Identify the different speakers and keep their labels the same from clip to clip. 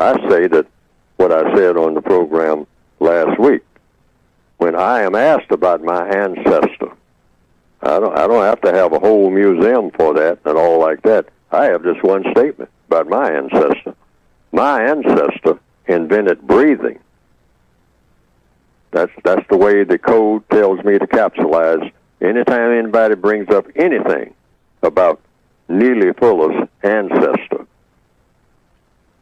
Speaker 1: I say that what I said on the program last week, when I am asked about my ancestor, I don't have to have a whole museum for that and all like that. I have just one statement about my ancestor. My ancestor invented breathing. That's the way the code tells me to capsulize. Anytime anybody brings up anything about Neely Fuller's ancestor,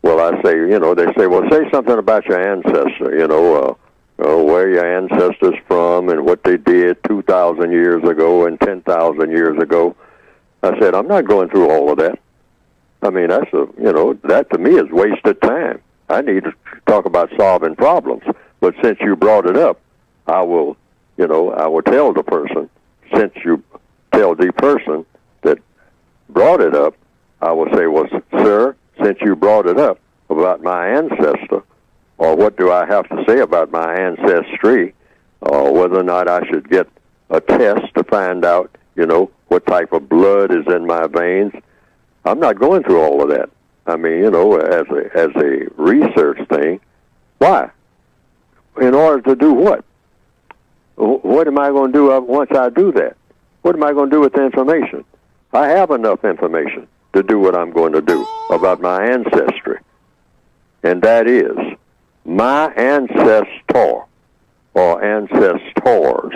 Speaker 1: well, I say, they say, well, say something about your ancestor, where your ancestors from and what they did 2,000 years ago and 10,000 years ago. I said, I'm not going through all of that. I mean, that to me is wasted time. I need to talk about solving problems. But since you brought it up, I will tell the person, since you tell the person that brought it up, I will say, well, sir, since you brought it up about my ancestor, or what do I have to say about my ancestry, or whether or not I should get a test to find out, what type of blood is in my veins. I'm not going through all of that. I mean, as a research thing. Why? In order to do what? What am I going to do once I do that? What am I going to do with the information? I have enough information to do what I'm going to do about my ancestry. And that is, my ancestor, or ancestors,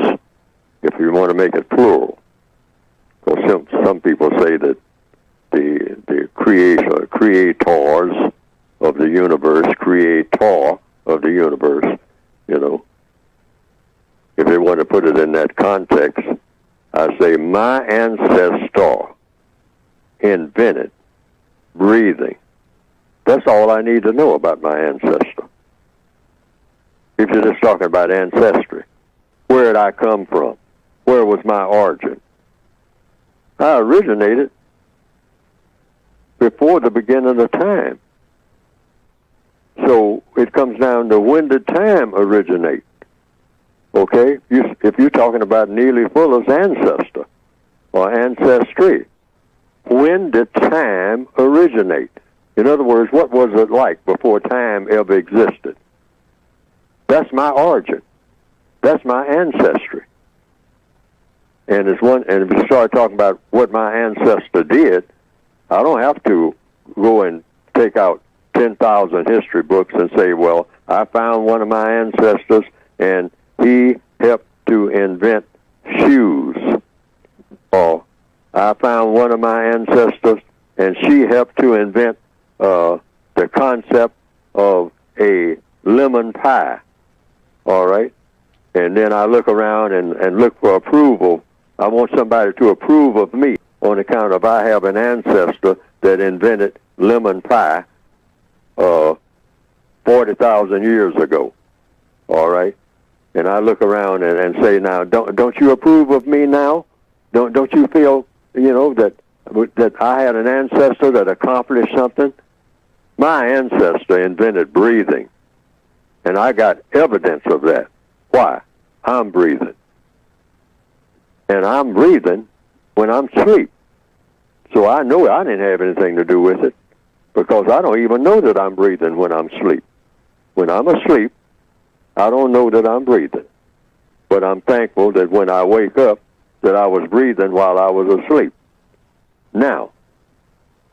Speaker 1: if you want to make it plural. Because some people say that the creators of the universe, creator of the universe, if they want to put it in that context, I say my ancestor invented breathing. That's all I need to know about my ancestor. If you're just talking about ancestry, where did I come from? Where was my origin? I originated before the beginning of time. So it comes down to, when did time originate? Okay? If you're talking about Neely Fuller's ancestor or ancestry, when did time originate? In other words, what was it like before time ever existed? That's my origin. That's my ancestry. And if you start talking about what my ancestor did, I don't have to go and take out 10,000 history books and say, well, I found one of my ancestors and he helped to invent shoes. Or I found one of my ancestors and she helped to invent the concept of a lemon pie. All right? And then I look around and look for approval. I want somebody to approve of me on account of I have an ancestor that invented lemon pie 40,000 years ago. All right? And I look around and say, now, don't you approve of me now? Don't you feel, that I had an ancestor that accomplished something? My ancestor invented breathing, and I got evidence of that. Why? I'm breathing. And I'm breathing when I'm asleep. So I know I didn't have anything to do with it, because I don't even know that I'm breathing when I'm asleep. When I'm asleep, I don't know that I'm breathing. But I'm thankful that when I wake up, that I was breathing while I was asleep. Now,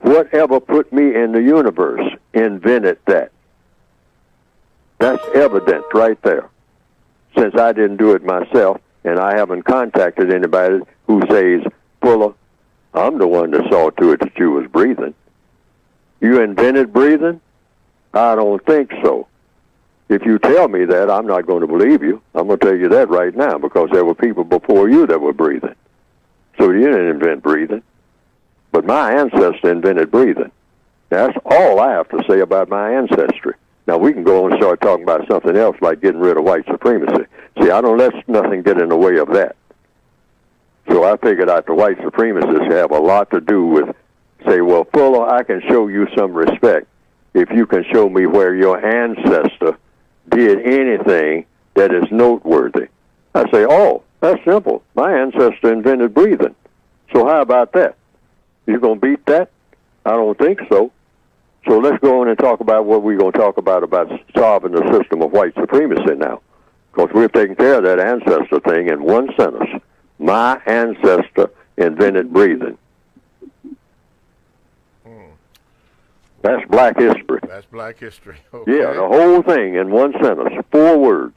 Speaker 1: whatever put me in the universe invented that. That's evident right there. Since I didn't do it myself, and I haven't contacted anybody who says, Fuller, I'm the one that saw to it that you was breathing. You invented breathing? I don't think so. If you tell me that, I'm not going to believe you. I'm going to tell you that right now, because there were people before you that were breathing. So you didn't invent breathing. But my ancestor invented breathing. That's all I have to say about my ancestry. Now, we can go on and start talking about something else, like getting rid of white supremacy. See, I don't let nothing get in the way of that. So I figured out the white supremacists have a lot to do with, say, well, Fuller, I can show you some respect if you can show me where your ancestor did anything that is noteworthy. I say, oh, that's simple. My ancestor invented breathing. So how about that? You going to beat that? I don't think so. So let's go on and talk about what we're going to talk about solving the system of white supremacy now. Because we're taking care of that ancestor thing in one sentence. My ancestor invented breathing. That's black history.
Speaker 2: That's black history. Okay.
Speaker 1: Yeah, the whole thing in one sentence, 4 words.